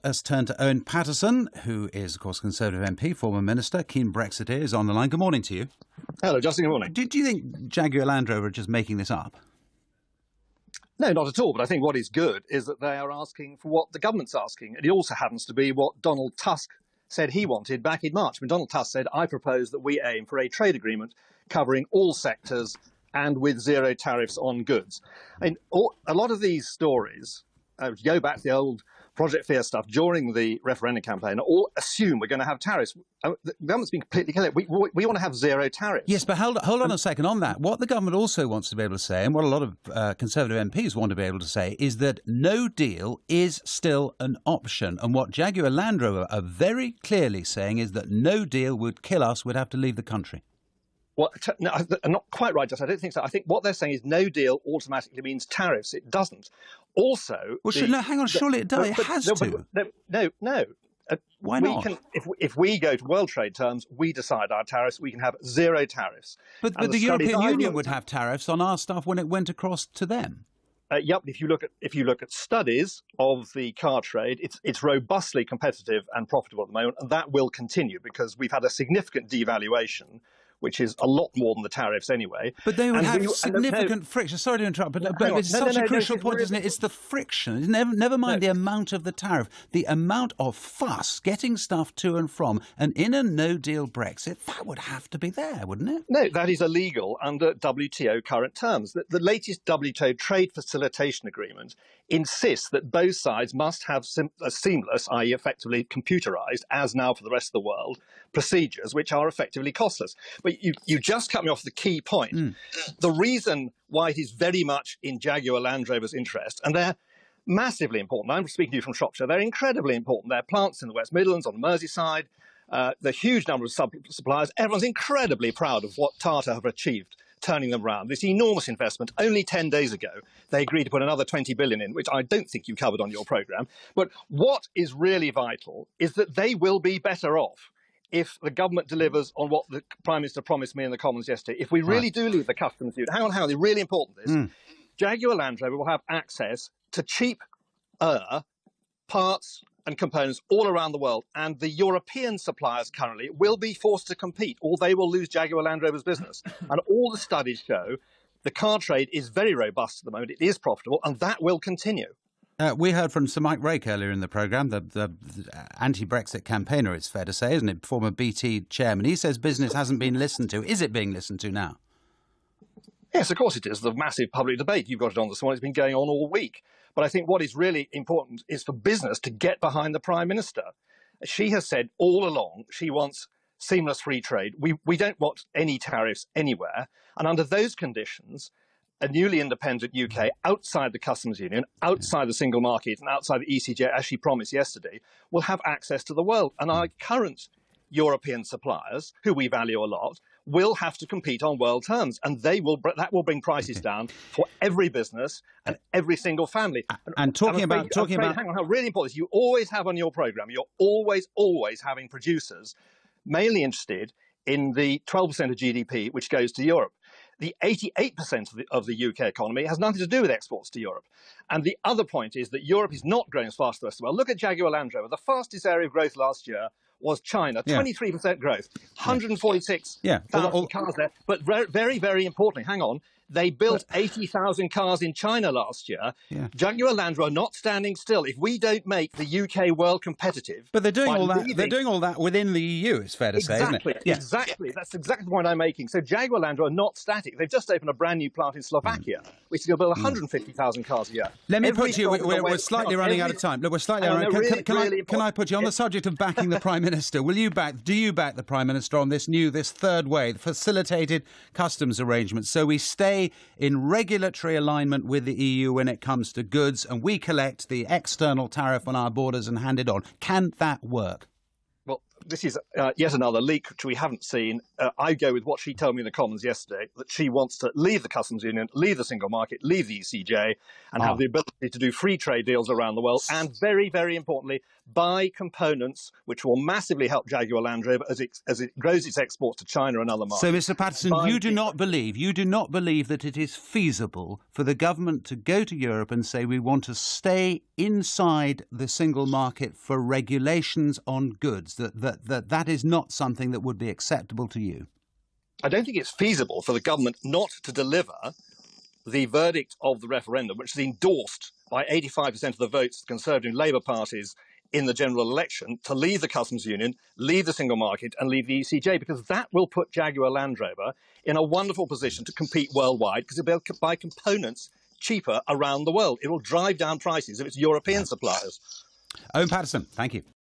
Let's turn to Owen Paterson, who is, of course, Conservative MP, former Minister, keen Brexiteer, is on the line. Good morning to you. Hello, Justin. Good morning. Do you think Jaguar Land Rover are just making this up? No, not at all. But I think what is good is that they are asking for what the government's asking. And it also happens to be what Donald Tusk said he wanted back in March. When Donald Tusk said, I propose that we aim for a trade agreement covering all sectors and with zero tariffs on goods. I mean, a lot of these stories, go back to the old Project Fear stuff during the referendum campaign, all assume we're going to have tariffs. The government's been completely clear. We want to have zero tariffs. Yes, but hold on a second on that. What the government also wants to be able to say, and what a lot of Conservative MPs want to be able to say, is that no deal is still an option. And what Jaguar Land Rover are very clearly saying is that no deal would kill us, we'd have to leave the country. Well, no, I'm not quite right, Justin. I don't think so. I think what they're saying is no deal automatically means tariffs. It doesn't. Also, well, hang on. Surely it does. It has to. No. Why not? If we go to World Trade terms, we decide our tariffs. We can have zero tariffs. But the European Union would have tariffs on our stuff when it went across to them. Yep. If you look at studies of the car trade, it's robustly competitive and profitable at the moment, and that will continue because we've had a significant devaluation, which is a lot more than the tariffs anyway. But they would have significant friction. Sorry to interrupt, but it's such a crucial point, isn't it? It's the friction. It's never mind the amount of the tariff, the amount of fuss getting stuff to and from. And in a no-deal Brexit, that would have to be there, wouldn't it? No, that is illegal under WTO current terms. The latest WTO trade facilitation agreement insists that both sides must have a seamless, i.e. effectively computerized, as now for the rest of the world, procedures which are effectively costless. But you just cut me off the key point. The reason why it is very much in Jaguar Land Rover's interest, and they're massively important. I'm speaking to you from Shropshire. They're incredibly important. They're plants in the West Midlands, on the Merseyside, the huge number of suppliers. Everyone's incredibly proud of what Tata have achieved, turning them around. This enormous investment. Only 10 days ago, they agreed to put another 20 billion in, which I don't think you covered on your programme. But what is really vital is that they will be better off if the government delivers on what the Prime Minister promised me in the Commons yesterday. If we really do leave the customs duty, hang on, it's really important this. Jaguar Land Rover will have access to cheap parts and components all around the world, and the European suppliers currently will be forced to compete, or they will lose Jaguar Land Rover's business. And all the studies show the car trade is very robust at the moment. It is profitable, and that will continue. We heard from Sir Mike Rake earlier in the programme, the anti-Brexit campaigner, it's fair to say, isn't it? Former BT chairman. He says business hasn't been listened to. Is it being listened to now? Yes, of course it is. The massive public debate. You've got it on this morning. It's been going on all week. But I think what is really important is for business to get behind the Prime Minister. She has said all along she wants seamless free trade. We don't want any tariffs anywhere. And under those conditions, a newly independent UK outside the customs union, outside the single market and outside the ECJ, as she promised yesterday, will have access to the world. And our current European suppliers, who we value a lot, will have to compete on world terms. And that will bring prices down for every business and every single family. And talking about hang on, how really important is you always have on your programme, you're always having producers mainly interested in the 12% of GDP which goes to Europe. The 88% of the UK economy has nothing to do with exports to Europe. And the other point is that Europe is not growing as fast as the rest of the world. Look at Jaguar Land Rover. The fastest area of growth last year was China, 23% growth, 146,000 cars there. But very, very importantly, hang on, they built 80,000 cars in China last year. Jaguar Land Rover not standing still. If we don't make the UK world competitive, but they're doing all that. They're doing all that within the EU. It's fair to say, isn't it? Exactly. That's exactly the point I'm making. So Jaguar Land Rover not static. They've just opened a brand new plant in Slovakia, which is going to build 150,000 cars a year. Let me put you. We're slightly running out of time. Look, we're slightly running. Can I put you on the subject of backing the Prime Minister? Do you back the Prime Minister on this third way, the facilitated customs arrangements, so we stay in regulatory alignment with the EU when it comes to goods, and we collect the external tariff on our borders and hand it on? Can that work? Well, this is yet another leak which we haven't seen. I go with what she told me in the Commons yesterday, that she wants to leave the customs union, leave the single market, leave the ECJ, and have the ability to do free trade deals around the world. And very, very importantly, buy components which will massively help Jaguar Land Rover as it grows its exports to China and other markets. So, Mr. Paterson, you do not believe that it is feasible for the government to go to Europe and say we want to stay inside the single market for regulations on goods, that is not something that would be acceptable to you? I don't think it's feasible for the government not to deliver the verdict of the referendum, which is endorsed by 85% of the votes of the Conservative and Labour parties in the general election, to leave the customs union, leave the single market and leave the ECJ, because that will put Jaguar Land Rover in a wonderful position to compete worldwide, because it'll be able to buy components cheaper around the world. It will drive down prices of its European suppliers. Owen Paterson, thank you.